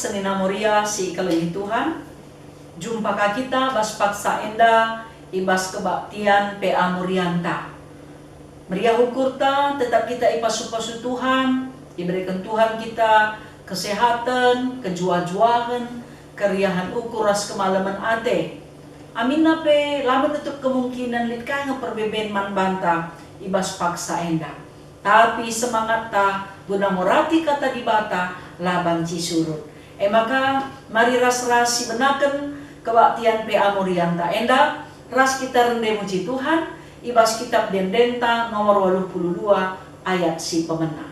senina moria si ikalengi Tuhan. Jumpa ka kita bas paksa enda ibas kebaktian PA Morianta. Meriah ukurta tetap kita ipasupasu Tuhan, diberikan Tuhan kita kesehatan, kejuah-juahan, keriahan ukur ras kemalaman ate. Amin nape lama tutup kemungkinan lit kaya ngeperbeben man banta ibas paksa enda. Tapi semangat ta guna morati kata di bata laban cisurut. Maka mari ras-ras si benaken kebaktian PA Morianta enda ras kita rende muji Tuhan ibas kitab Dendenta nomor 82 ayat si pemena.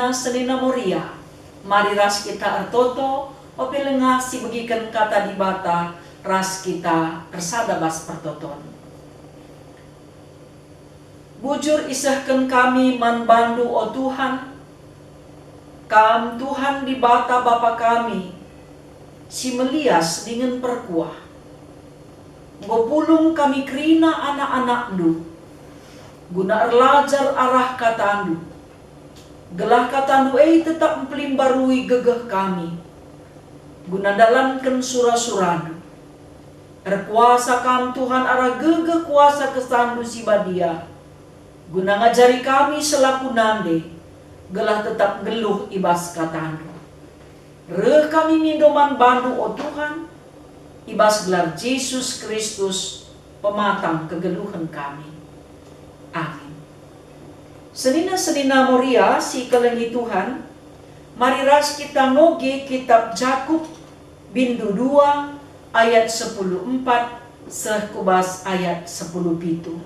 Senina moria, mari ras kita ertoto, opi lengah si begikan kata di bata, ras kita ersada bas pertoton. Bujur isahkan kami man bandu o Tuhan, kam Tuhan di bata Bapa kami, si melias dengan perkuah. Gopulung kami kerina anak-anaknu, guna erlajar arah katandu. Gelah katandu tetap mempelimbarui gegeh kami. Guna dalankan surah-surahnu. Erkuasa kam Tuhan arah gegeh kuasa kesandu si badia. Guna ngajari kami selaku nande. Gelah tetap geluh ibas katandu. Re kami mindoman bandu o Tuhan. Ibas gelar Yesus Kristus pematang kegeluhan kami. Amin. Senina-senina moria si kelengi Tuhan, mari ras kita ngoge kitab Jakub bindu 2 ayat 10:4 sekubas ayat 10:7.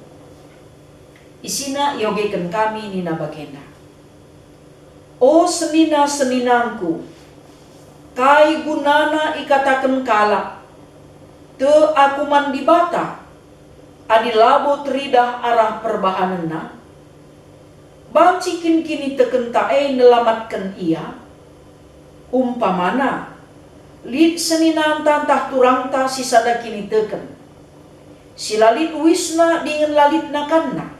Isina yogekan kami nina bagenda. O senina-seninangku, kai gunana ikatakan kala, te aku mandi bata, adilabo teridah arah perbahanena, bancikin kini teken tae nelamatkan ia, umpamana, lid seninan tantah turangta sisada kini teken, silalit wisna dengan lalit nakanna,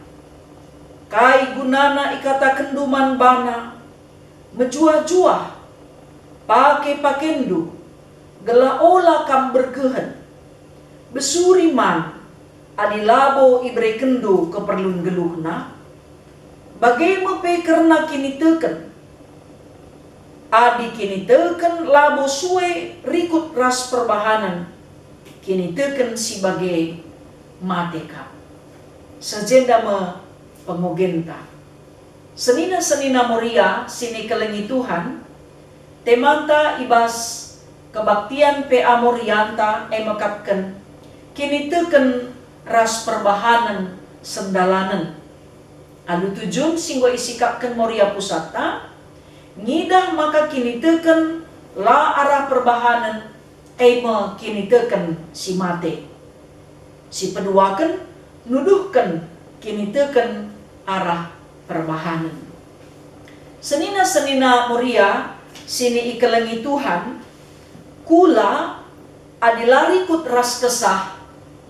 kai gunana ikata kenduman bana, mejuah-juah, pake-pakendu, gela ola kam berkehen, besuriman, adilabo ibre kendu keperlun geluhna, bagaimana pe karena kini teken, adi kini teken labo suwe rikut ras perbahanan, kini teken si bagai mateka, sejenda me pengogenta. Senina-senina moria sini kelengi Tuhan, temanta ibas kebaktian PA Morianta mekapken, kini teken ras perbahanan sendalanan. Alu tujun singgo isikapkan moria pusata, ngidah maka kini teken la arah perbahanan, kini teken si mate. Si peduakan, nuduhkan kini teken arah perbahanan. Senina-senina moria, sini ikelengi Tuhan, kula adilari kut ras kesah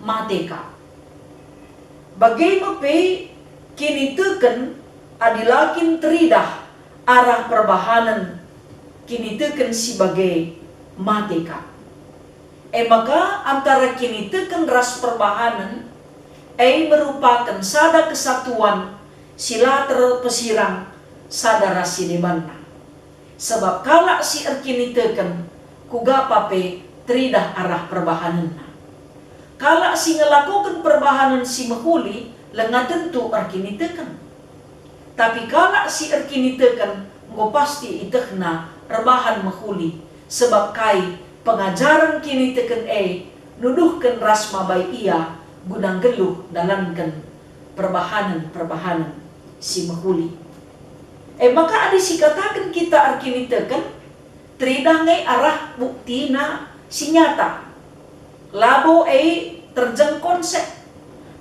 mateka. Bagaimana pe kini teken adilakin teridah arah perbahanan kinitekan sebagai mateka. Maka antara kinitekan ras perbahanan merupakan sada kesatuan sila terpesirang sada rasi debanna. Sebab kala si kinitekan kuga pape tridah arah perbahananna. Kala si ngelakukan perbahanan si mahuli lenga tentu kinitekan. Tapi kala si kinitekan ngo pasti itehna rebahan mahuli. Sebab kai pengajaran kinitekan nuduhkan ras mabai ia gunang geluh dalamkan perbahanan si mahuli. Maka adi si katakan kita kinitekan tridah ngai arah bukti na si nyata. Labo terjeng konsep.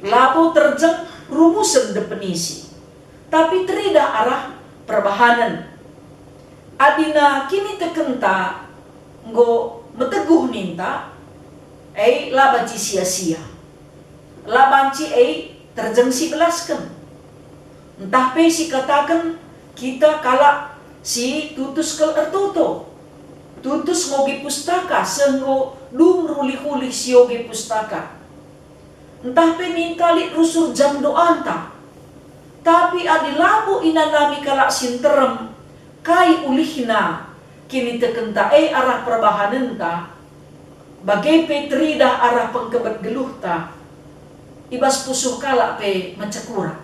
Labo terjeng rumusan definisi. Tapi tridah arah perbahanan. Adina kini tekenta nggo meteguh ninta labanci sia-sia. Labanci terjeng si belaskan. Entah pe si katakan kita kala si tutus kel ertuto. Tutus ngogi pustaka senggo dung ruli-huli siogi pustaka. Entah pe nintali rusur jam doanta. Tapi adilabu inanami kala sinterem kai ulihna kini tekenta arah perbahanan ta bagai petrida arah pengkebat geluh ta ibas pusuh kala pe mencekura.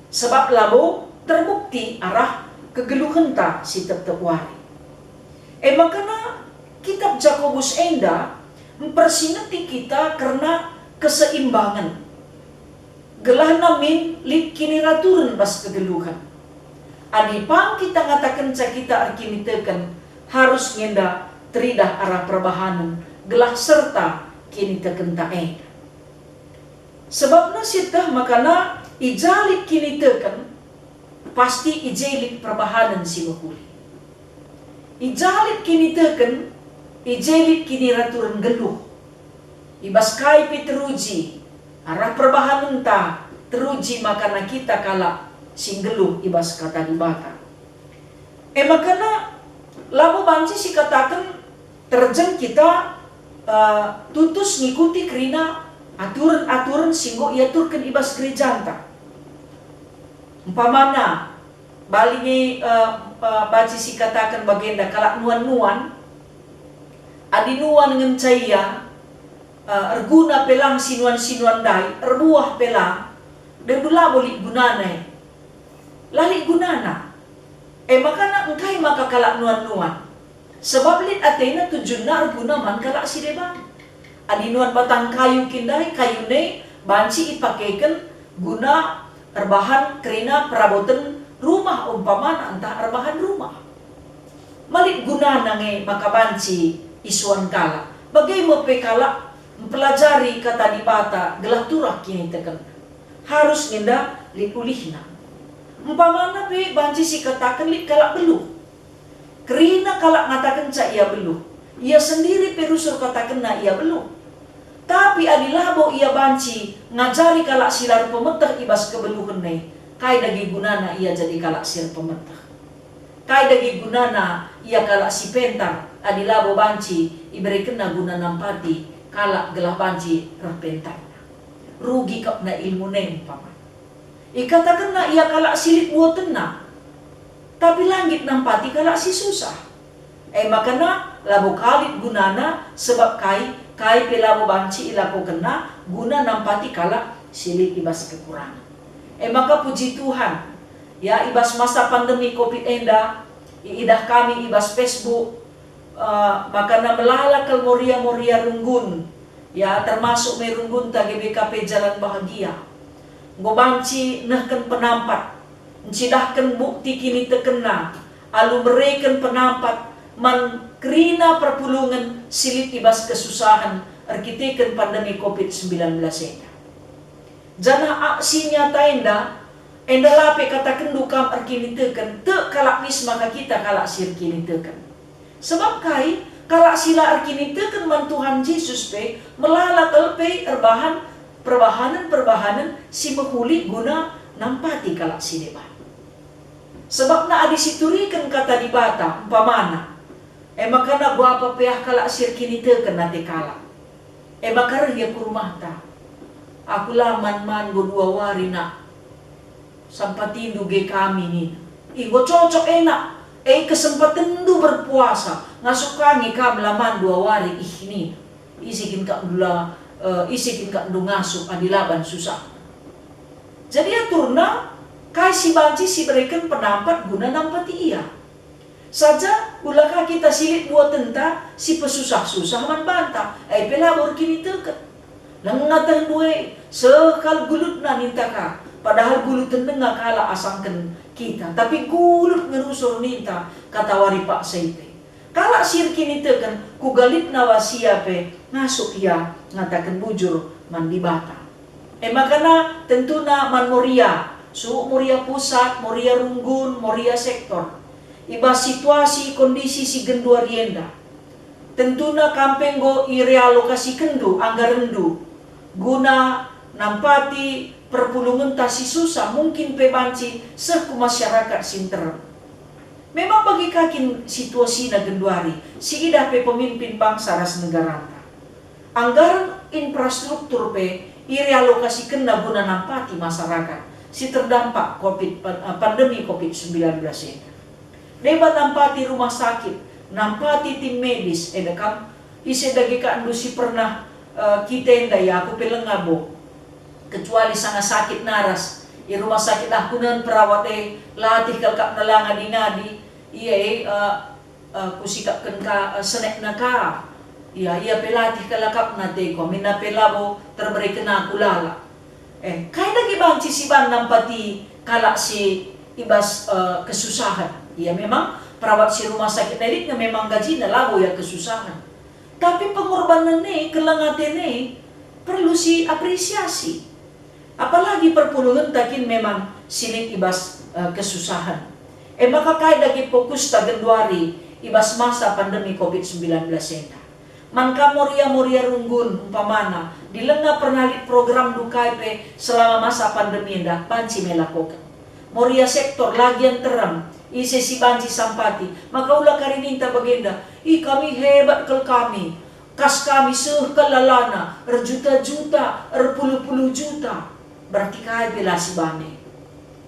Sebab labo terbukti arah kegeluhan ta si tetep wari. Makana kitab Jakobus enda mempersingati kita karena keseimbangan. Gelah namin lit kini raturan bas kegeluhan. Adipang kita ngatakan kita kinitekan harus ngenda tridah arah perbahanan gelah serta kini tekenta sebab nasitah makana ijalit kini tekan pasti ijelit perbahanan si mahuli. Ijalit kini tekan ijelit kini raturan geluh. Ibas kai teruji arah perbahanan ta teruji makana kita kala singgeluh ibas kata dibata. Makana labo banci si katakan terjeng kita tutus ngikuti kerina aturan-aturan singgo iaturkan ibas gerejanta. Umpamana balingi banci si katakan bagenda kalak nuan-nuan adi nuan ngencaya erguna pelang sinuan-sinuan dai erbuah pelang dan dula boleh gunana lali gunana makana engkai maka kalak nuan-nuan sebab lit atena tujunna erguna man kalak si deban adi nuan batang kayu kindai kayu ne banci ipakekan guna erbahan kerina perabotan rumah umpamana entah erbahan rumah malit gunana nge maka banci isuan kala bagai mepe kala mempelajari kata dibata gelah turah kini tekan harus ngenda likulihna. Umpamana pe banci si katakan lik kalak beluh. Kerina kalak ngatakan ca ia beluh. Ia sendiri perusur katakan na ia beluh. Tapi adilabo ia banci ngajari kalak silar pemetah ibas kebeluhan ne. Kai dagi gunana ia jadi kalak silar pemetah. Kai dagi gunana ia kalak si pentang. Adilabo banci iberikan na guna nampati kalak gelah banci repentang. Rugi kap na ilmu ne umpama. Ikatakan na ia kalak silit buatan na. Tapi langit nampati kalak si susah. Makana labo kalit gunana sebab kai pelabo banci ilako kena guna nampati kalak silit ibas kekurangan. Maka puji Tuhan. Ya ibas masa pandemi Covid enda iidah kami ibas Facebook makana melala kal moria runggun. Ya termasuk merunggun ta GBKP Jalan Bahagia. Ngobanci nehken penampat. Ncidahkan bukti kini tekena. Alu mereken penampat. Man kerina perpulungan silit ibas kesusahan. Arkiteken pandemi COVID-19 enda. Jana aksi nyata enda lape katakan dukam arkini teken. Te kalak nis maka kita kalak sir kini teken. Sebab kai kalak sila arkini teken man Tuhan Yesus pe melala telpe perbahanan si mahuli guna nampati kalak si depan. Sebab na adi siturikan kata di bata, umpamana. Maka na gua apa peyah kala sir kinite kena tekala. Maka ya ku rumah ta. Aku laman go dua wari na. Sampatindu ge kami ni. Igo cocok enak. Kesempatan du berpuasa. Ngasukangi kam laman dua wari ini. Isikin kak dula, isikin kak du ngasuk adilaban susah. Jadi aturna kai si banci si berikan pendapat guna nampati iya. Saja ulaka kita silit buat tenta si pesusah-susah man bantah. Pelabor kini teket. Langatan duwe sekal gulut na nintaka. Padahal gulut tendengah kala asangken kita. Tapi gulut ngerusur ninta kata wari Pak Seipe. Kala sir kini teken kugalit na wasia pe ngasuk iya ngatakan bujur man di bata. Makana tentuna man Moria. Su Moria pusat, Moria runggun, Moria sektor. Iba situasi kondisi si gendua rienda. Tentuna kampeng go irealokasi kendu anggarendu. Guna nampati perpulungan tasi susah mungkin pebanci seku masyarakat sinter. Memang bagi kakin situasi na genduari si idah pe pemimpin bangsa ras negara. Anggaran infrastruktur pe irealokasi kena guna nampati masyarakat si terdampak pandemi COVID-19 ini. Debat nampati rumah sakit, nampati tim medis, edakam isi dagi ka andusi pernah kita enda ya aku pelengabo kecuali sangat sakit naras i rumah sakit akunan perawat latih kalkap nalanga dinadi iya kusikap kenka senek naka iya pelatih kalakap nate ko mina pelabo terberi kena kulala kaya lagi banci si ban nampati kalak si ibas kesusahan. Ya memang perawat si rumah sakit elit memang gaji na labo ya kesusahan. Tapi pengorbanan nih, kelengatan nih perlu si apresiasi. Apalagi perpuluhan takin memang silik ibas kesusahan. Maka kaya lagi fokus tagenduari ibas masa pandemi COVID-19 ini. Manka Moria runggun umpamana dilengah pernalit program DUKP selama masa pandemi indah banci melakukan. Moria sektor lagian terang isi si banci sampati maka ulah karininta bagenda kami hebat kel kami kas kami kelalana erjuta-juta erpuluh-puluh juta berarti kaya bela si bane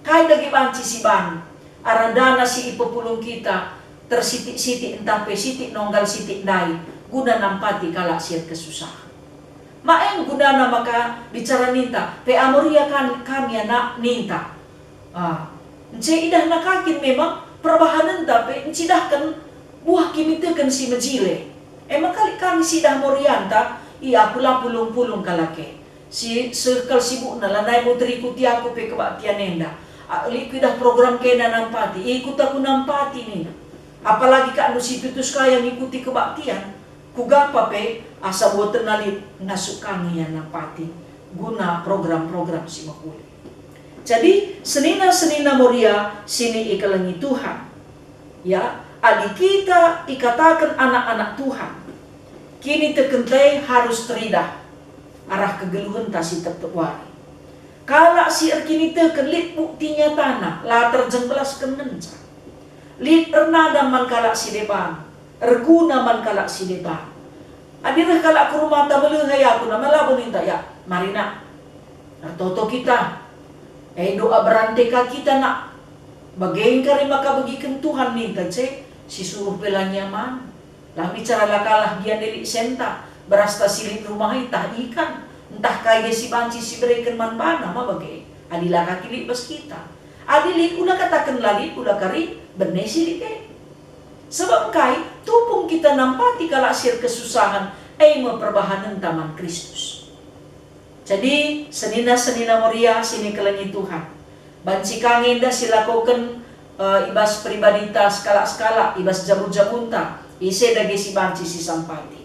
kaya dagi banci si ban aradana si ipopulung kita tersitik-sitik entah pe sitik nonggal sitik dai guna nampati kala siat kesusahan maeng guna maka bicara ninta pe amoria kan kami anak ninta Nce idah nakakin memang perbahanan tapi ncidahkan buah kimitekan si majile. Kali kami sidah morianta iya pula pulung-pulung kalake. Si sekal sibuk na lanai mo terikuti aku pe kebaktian enda. Liquidah program kena nampati, ikut aku nampati ni. Apalagi kak anu si tutus kaya ngikuti kebaktian. Kugapa pe asa buat tenalit ngasuk kami ya nampati guna program-program si makuli. Jadi senina Moria sini ikalangi Tuhan. Ya, adik kita ikatakan anak-anak Tuhan. Kini terkentai harus teridah arah kegeluhan tasi tertewari. Kala si kini terkelit buktinya tanah la terjengbelas kenenca. Lit ernada man kala si depan, erguna man kala si depan. Adirah kala ke rumah tabelu hayaku nama labun inta ya, marina. Artoto kita. Doa beranteka kita nak bagain kari maka bagikan Tuhan minta cek si suruh pela nyaman lah bicara lakalah dia delik senta berasta silit rumah itah ikan entah kaya si banci si berikan man bana ma bagai adilah kaki bas kita adilik ulah katakan lalit ulah kari benih silit sebab kai tupung kita nampati kala sir kesusahan memperbahanan taman Kristus. Jadi senina Moria sini kelengi Tuhan. Banci kangin dah silakukan ibas pribadita skala ibas jabun-jabunta ise dagi si banci si sampati.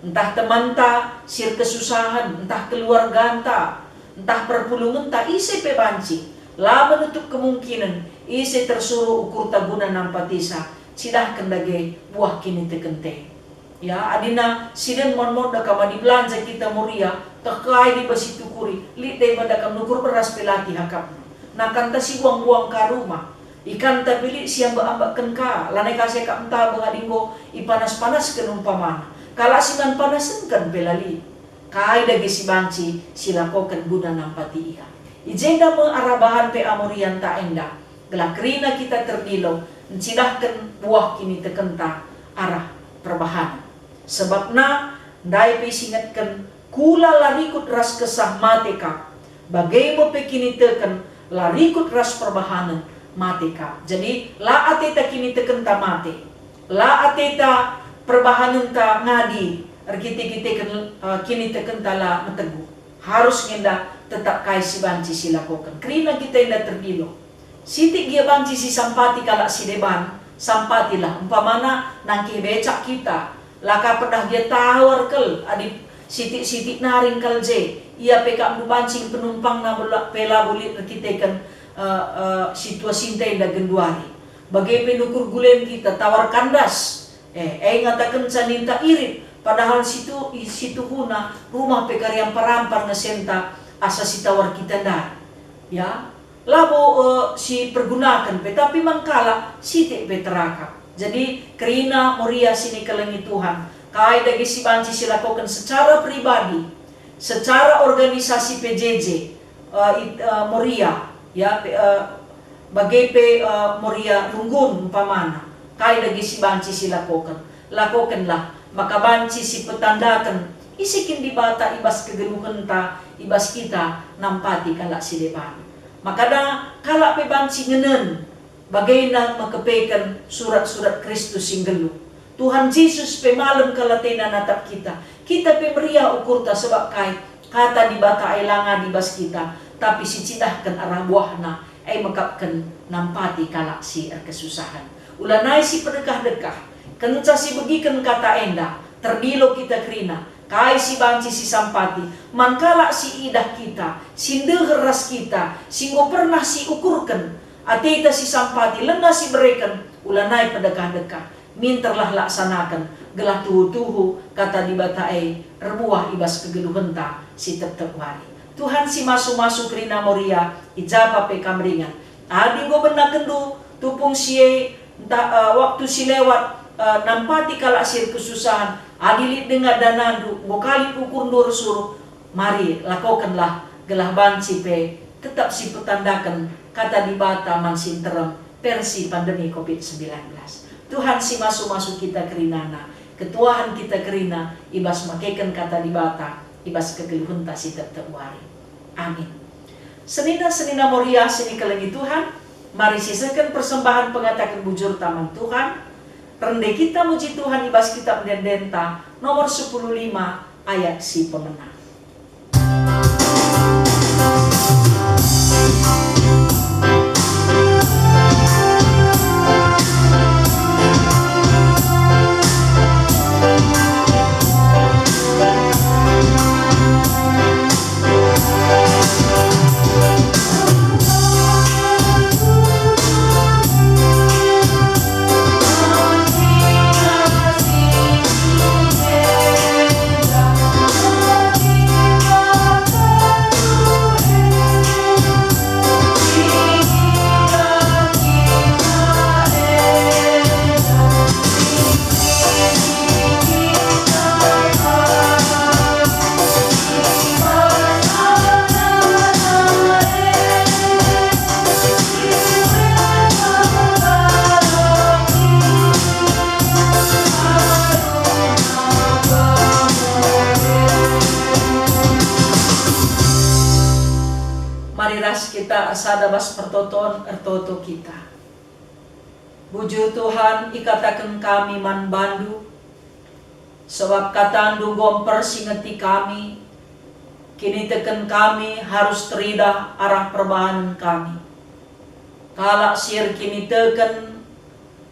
Entah temanta sir kesusahan, entah keluarga entah perpulungan ise pe banci. La menutup kemungkinan ise tersuruh ukur taguna nampatisa silahkan dagi buah kini tekente. Ya adina siden mon da kama di belanja kita Moria takai di basi tukuri li dai pada kam nukur beras pelati hakap nakanta si buang-buang ka rumah Ikan tapili siang baambakan ka, lanay kasi ka entah bangadinggo ipanas-panas kan umpamana. Kala siman panasan kan pelali. Kai dagi si banci silakokan guna nampati iha. Ijenda mengarabahan pe amorian ta enda. Gelakrina kita terdilo, encidahkan buah kini tekenta arah perbahan. Sebabna dai pe singatkan kula larikut ras kesah mateka. Bagai mo pe kini teken larikut ras perbahanan mateka. Jadi la ateta kini tekenta mate. La ateta perbahanan ta ngadi. Kita kini tekentala metegu. Harus ngenda tetap kai si banci silakokan. Kerina kita indah terdilo. Sitik dia banci si sampati kalak si deban. Sampatilah. Umpamana nangki becak kita. Laka pedah dia tawar kel. Adi sitik-sitik naring kalje. Ia peka amdu bancing penumpang na pela bulit kita kan situasi indah genduari. Bagai penukur gulen kita tawar kandas. Ngatakan saninta irit. Padahal situ huna rumah pekarian parampar ngesenta asa si tawar kita dar. Ya, labo si pergunakan pe tapi mangkala sitik pe teraka. Jadi kerina moria sini kelengi Tuhan. Kai dagi si banci silakokan secara pribadi, secara organisasi PJJ moria ya bagai pe moria runggun umpamana. Kai dagi si banci silakokan. Lakokanlah maka banci si petandakan isikin di bata ibas kegeluhan ta ibas kita nampati kalak si depan. Maka da kalak pe banci ngenen bagaina makepekan surat-surat Kristus singgelu. Tuhan Yesus pe malam kalatena natap kita. Kita pe meriah ukur ta sebab kai kata di bata ay langa di bas kita tapi si cidahkan arah buahna ay makapkan nampati kalak si kesusahan. Ulanay si pedekah-dekah kenca si begikan kata enda terdilo kita kerina kai si banci si sampati mankala si idah kita sindeher ras kita singgo pernah si ukurkan atita si sampati lengah si berikan ulanai pedekah-dekah minterlah laksanakan gelah tuhu-tuhu kata di batae rebuah ibas kegeluhenta si tetep wari. Tuhan si masu-masu kerina moria ijaba pe kamringan adi go benak kendu tupung sie waktu si lewat nampati kalak sir kesusahan adilit dengar danadu bokali ukur nur suruh mari lakukanlah gelah banci pe tetap si petandakan kata di bata mansin terem versi pandemi COVID-19. Tuhan si masuk-masuk kita kerinana ketuahan kita kerina ibas makekan kata di bata ibas kegeluhun ta si tetap wari. Amin. Senina moria sini kelengi Tuhan mari sisakan persembahan pengatakan bujur taman Tuhan. Rendah kita muji Tuhan ibas kitab Dendenta nomor 15 ayat si pemenang. Kita asada bas pertoton ertoto kita. Bujur Tuhan ikatakan kami man bandu sebab katandu gomper singeti kami kini teken kami harus teridah arah perbahanan kami. Kalak sir kini teken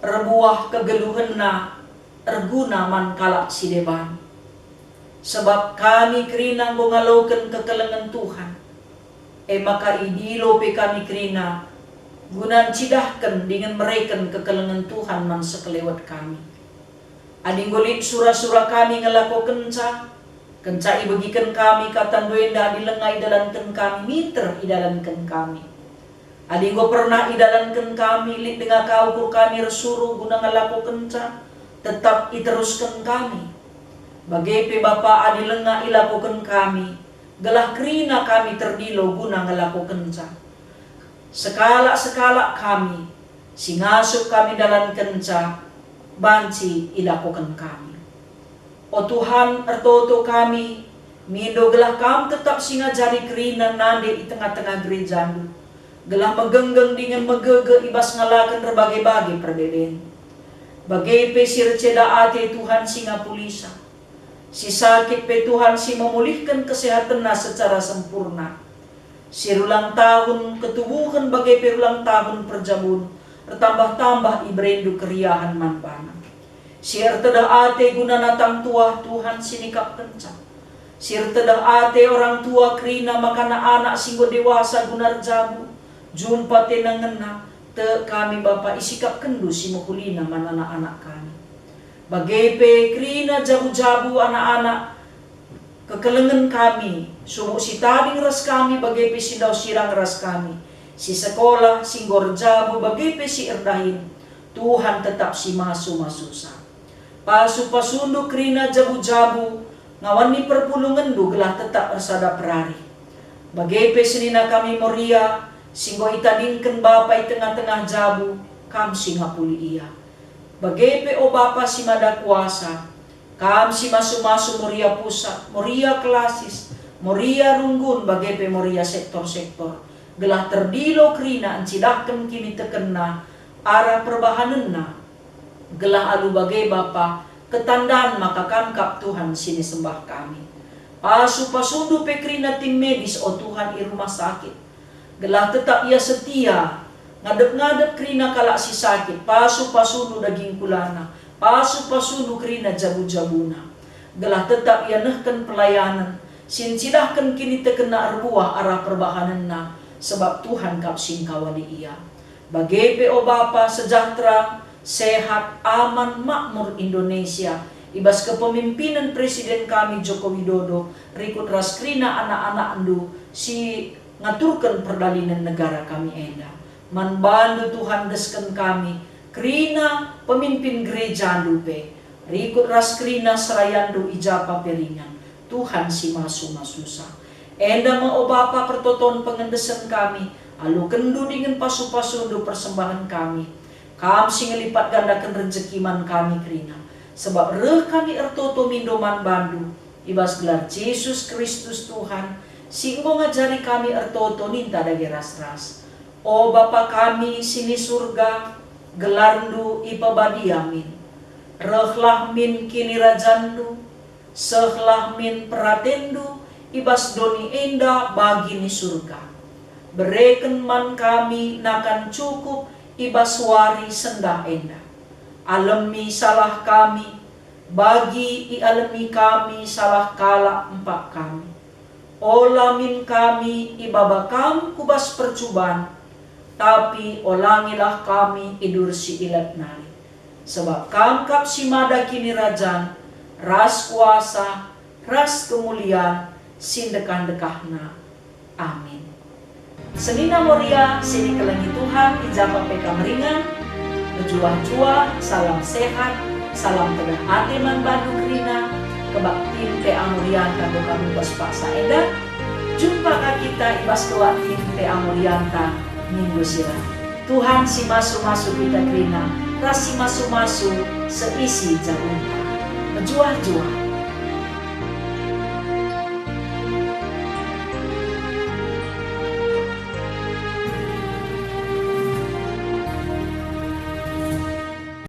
rebuah kegeluhenna erguna man kalak sideban. Sebab kami kerina ngaloken kekelengan Tuhan. Maka idilo pe kami kerina gunan cidahkan dengan mereka kekelengan Tuhan man sekelewat kami. Ading golit surah-surah kami ngelako kenca ibagikan kami katan doenda dilengai dalankan kami miter idalankan kami. Aligo pernah idalankan kami, lit dengan kau kur kami resuru guna ngalakukan ca, tetap iteruskan kami. Bagepe Bapa adilenga ilakukan kami, gelah krina kami terdilo guna ngalakukan ca. Sekala kami, singasuk kami dalam kenca, banci ilakukan kami. O Tuhan ertoto kami, mindo gelah kam tetap singa jari krina nande di tengah-tengah gerejandu. Gelah megenggeng dengan megege ibas ngalakan berbagai-bagai perbedaan. Bagai pe sirceda ate Tuhan singa pulisa. Si sakit pe Tuhan si memulihkan kesehatan secara sempurna. Si ulang tahun ketubuhan bagai pe ulang tahun perjabun. Bertambah-tambah ibrendu keriahan manpana. Si ertedah ate guna natang tua Tuhan sinikap kencang. Si ertedah ate orang tua krina makana anak singgo dewasa gunar jabu. Jumpa tenangena te kami Bapa isikap kendu si mukulina manana anak kami. Bagepe krina jabu-jabu anak-anak kekelengan kami. Sumuk si tabing ras kami bagepe si daw sirang ras kami. Si sekolah singgor jabu bagepe si erdahin. Tuhan tetap si masu-masusa. Pasu-pasundu krina jabu-jabu ngawan ni perpulungan du gelah tetap bersada perari. Bagepe senina kami moria. Singgo itadingken Bapa i tengah-tengah jabu, kam singa puli iya. Bagepe o Bapa si mada kuasa, kam si masu-masu moria pusat, moria klasis, moria runggun, bagepe moria sektor-sektor. Gelah terdilo krina ancidahken kini tekena, arah perbahanenna. Gelah alu bagai Bapa, ketandaan maka kamkap Tuhan sini sembah kami. Pasu-pasundu pekrina tim medis o Tuhan i rumah sakit. Gelah tetap ia setia, ngadep-ngadep krina kalak si sakit, pasu-pasunu daging kulana, pasu-pasunu krina jabu-jabuna. Gelah tetap ia nehken pelayanan, sincidahkan kini tekena arbuah arah perbahananna, sebab Tuhan kap singkawali ia. Bagepe o Bapa sejahtera, sehat, aman, makmur Indonesia, ibas kepemimpinan Presiden kami Joko Widodo, rikut ras krina anak-anak andu, si ngaturkan perdalinan negara kami enda. Manbandu Tuhan desken kami, krina pemimpin gereja lupe, rikut ras krina serayandu ijapa peringan. Tuhan si masu-masusa. Enda mau Bapa pertoton pengendesan kami, alu kendu dengan pasu-pasundu persembahan kami. Kam si ngelipat gandakan rezekiman kami krina. Sebab reh kami ertoto mindoman bandu, ibas gelar Yesus Kristus Tuhan, singgo ngajari kami ertoto ninta dagi ras-ras. O Bapa kami sini surga, gelarndu ipabadiamin. Rehlah min kini rajandu, sehlah min peratendu, ibas doni enda bagi ni surga. Bereken man kami nakan cukup, ibas wari sendah enda. Alemi salah kami, bagi ialemi kami salah kala empat kami. Olamin kami ibabakam kubas percubaan, tapi olangilah kami idur si ilat nari. Sebab kamkap si mada kini rajan, ras kuasa, ras kemuliaan, sindekan-dekahna. Amin. Senina moria, sini kelengi Tuhan, ijabah peka meringan, berjuah-juah, salam sehat, salam tedah hati man Bandung Rina, kebaktin te amurianta do kami bas paksa eda. Jumpa kita ibas kewaktin te amurianta minggu sira. Tuhan si masu-masu kita krina, rasi masu-masu seisi jabunta. Berjuah-juah.